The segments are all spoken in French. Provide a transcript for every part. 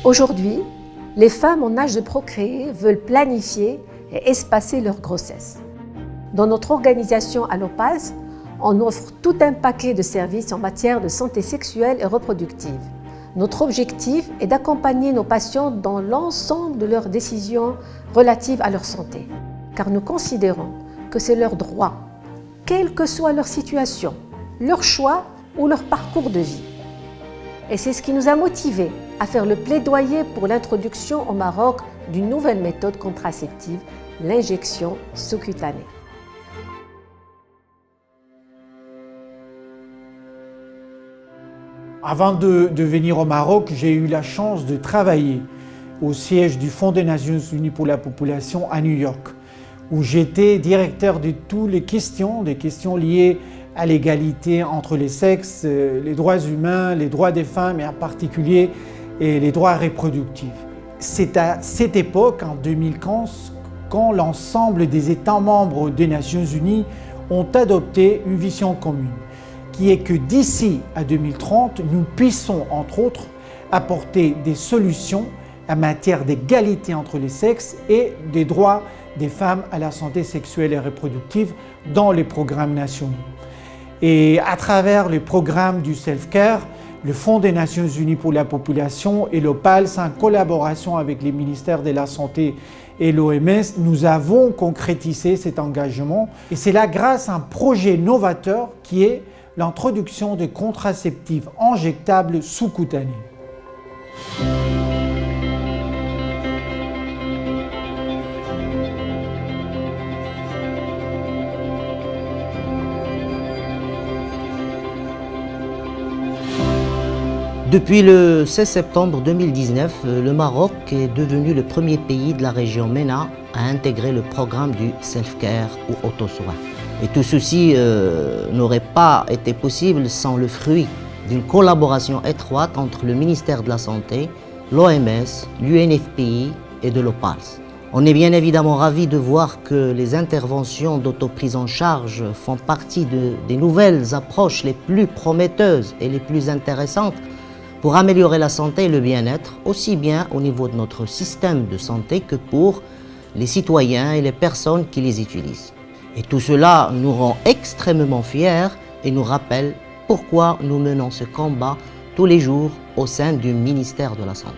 Aujourd'hui, les femmes en âge de procréer veulent planifier et espacer leur grossesse. Dans notre organisation Allopals, on offre tout un paquet de services en matière de santé sexuelle et reproductive. Notre objectif est d'accompagner nos patients dans l'ensemble de leurs décisions relatives à leur santé, car nous considérons que c'est leur droit, quelle que soit leur situation, leur choix ou leur parcours de vie. Et c'est ce qui nous a motivés à faire le plaidoyer pour l'introduction au Maroc d'une nouvelle méthode contraceptive, l'injection sous-cutanée. Avant de venir au Maroc, j'ai eu la chance de travailler au siège du Fonds des Nations Unies pour la population à New York, où j'étais directeur de toutes les questions liées à l'égalité entre les sexes, les droits humains, les droits des femmes et en particulier les droits reproductifs. C'est à cette époque, en 2015, quand l'ensemble des États membres des Nations Unies ont adopté une vision commune, qui est que d'ici à 2030, nous puissions, entre autres, apporter des solutions en matière d'égalité entre les sexes et des droits des femmes à la santé sexuelle et reproductive dans les programmes nationaux. Et à travers le programme du Self-Care, le Fonds des Nations Unies pour la population et l'Opals, en collaboration avec les ministères de la Santé et l'OMS, nous avons concrétisé cet engagement. Et c'est là grâce à un projet novateur qui est l'introduction de contraceptifs injectables sous-cutanés. Depuis le 16 septembre 2019, le Maroc est devenu le premier pays de la région MENA à intégrer le programme du self-care ou autosoin. Et tout ceci n'aurait pas été possible sans le fruit d'une collaboration étroite entre le ministère de la Santé, l'OMS, l'UNFPI et de l'Opals. On est bien évidemment ravis de voir que les interventions d'autoprise en charge font partie des nouvelles approches les plus prometteuses et les plus intéressantes pour améliorer la santé et le bien-être, aussi bien au niveau de notre système de santé que pour les citoyens et les personnes qui les utilisent. Et tout cela nous rend extrêmement fiers et nous rappelle pourquoi nous menons ce combat tous les jours au sein du ministère de la Santé.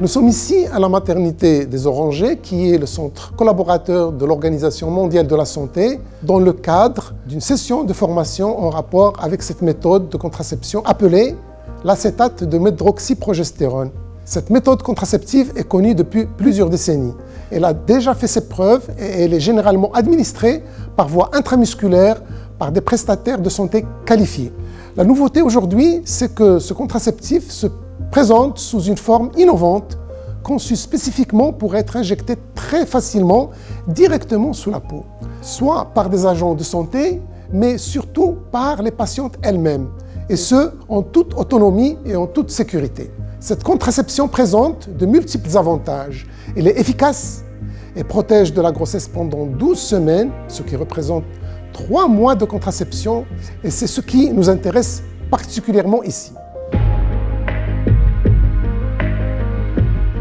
Nous sommes ici à la maternité des Orangers, qui est le centre collaborateur de l'Organisation mondiale de la santé, dans le cadre d'une session de formation en rapport avec cette méthode de contraception appelée l'acétate de médroxyprogestérone. Cette méthode contraceptive est connue depuis plusieurs décennies. Elle a déjà fait ses preuves et elle est généralement administrée par voie intramusculaire par des prestataires de santé qualifiés. La nouveauté aujourd'hui, c'est que ce contraceptif se présente sous une forme innovante, conçue spécifiquement pour être injecté très facilement directement sous la peau, soit par des agents de santé, mais surtout par les patientes elles-mêmes, et ce, en toute autonomie et en toute sécurité. Cette contraception présente de multiples avantages. Elle est efficace et protège de la grossesse pendant 12 semaines, ce qui représente 3 mois de contraception, et c'est ce qui nous intéresse particulièrement ici.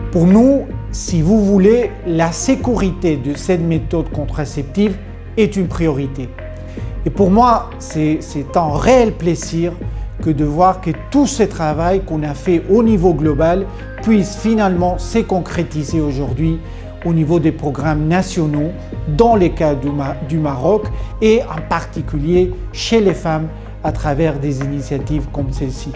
Pour nous, si vous voulez, la sécurité de cette méthode contraceptive est une priorité. Et pour moi, c'est un réel plaisir que de voir que tout ce travail qu'on a fait au niveau global puisse finalement se concrétiser aujourd'hui au niveau des programmes nationaux dans les cas du Maroc et en particulier chez les femmes à travers des initiatives comme celle-ci.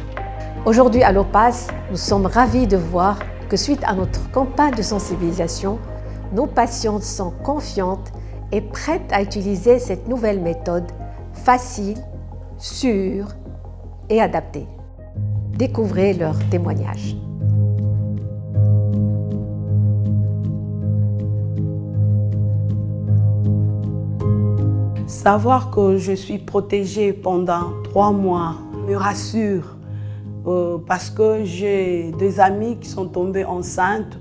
Aujourd'hui à l'Opals, nous sommes ravis de voir que suite à notre campagne de sensibilisation, nos patientes sont confiantes et prêtes à utiliser cette nouvelle méthode facile, sûre et adaptée. Découvrez leurs témoignages. Savoir que je suis protégée pendant 3 mois me rassure. Parce que j'ai des amis qui sont tombés enceintes,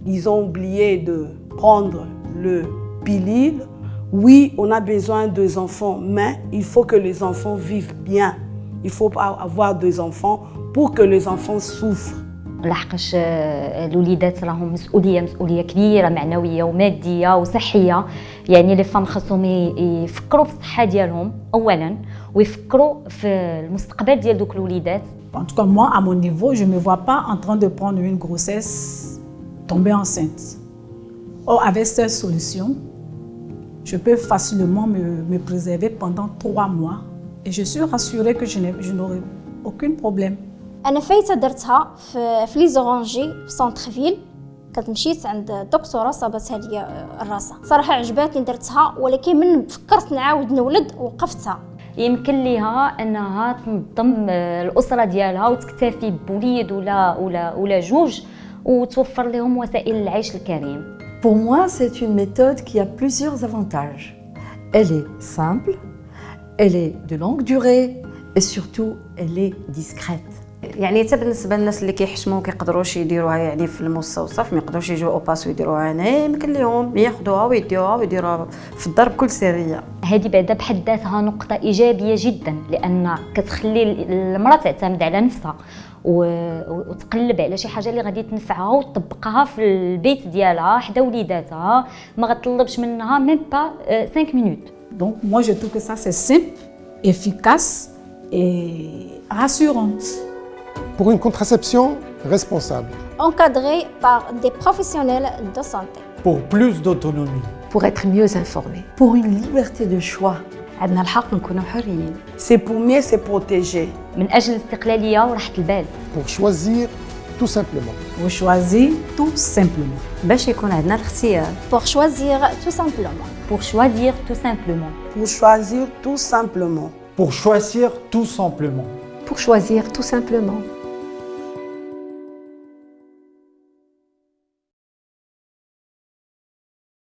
ils ont oublié de prendre le pilule Oui, on a besoin des enfants, mais il faut que les enfants vivent bien. Il faut pas avoir des enfants pour que les enfants souffrent. لحقاش الوليدات راهم مسؤوليه كبيره معنويه وماديه وصحيه. يعني لي فام خاصهم يفكروا في الصحه ديالهم اولا ويفكروا في المستقبل ديال دوك الوليدات. En tout cas, moi, à mon niveau, je ne me vois pas en train de prendre une grossesse, tomber enceinte. Or, avec cette solution, je peux facilement me préserver pendant 3 mois et je suis rassurée que je n'aurai aucun problème. انا فايته درتها في لي زورانجي في سونتر فيل. مشيت عند دكتوره صابتها لي الراسه، صراحه عجباتني درتها، ولكن من فكرت نعاود نولد وقفتها. يمكن ليها انها تنظم الاسره ديالها وتكتفي بوليد ولا جوج وتوفر لهم وسائل العيش الكريم. Pour moi, c'est une méthode qui a plusieurs avantages. Elle est simple, elle est de longue durée et surtout, elle est discrète. يعني حتى بالنسبه للناس اللي كيحشموا وكيقدروش يديروها يعني في المستوصف، ما يقدروش يجيو اوباس ويديروها هنا، يمكن لهم ياخذوها ويديوها ويديروها في الدار بكل سريه. هذه بعدا بحد ذاتها نقطه ايجابيه جدا، لان كتخلي المراه تعتمد على نفسها وتقلب على شي حاجه اللي غادي تنفعها وتطبقها في البيت ديالها حدا وليداتها، ما غتطلبش منها ميم با 5 minutes. Donc moi je trouve que ça c'est simple, efficace et rassurante. Pour une contraception responsable. Encadrée par des professionnels de santé. Pour plus d'autonomie. Pour être mieux informés. Pour une liberté de choix. عندنا الحق نكونوا حريين. C'est pour mieux se protéger. من اجل الاستقلاليه وراحه البال. Pour choisir tout simplement. Vous choisissez tout simplement. باش يكون عندنا الاختيار. Pour choisir tout simplement. Pour choisir tout simplement. Pour choisir tout simplement. Pour choisir tout simplement. Pour choisir tout simplement.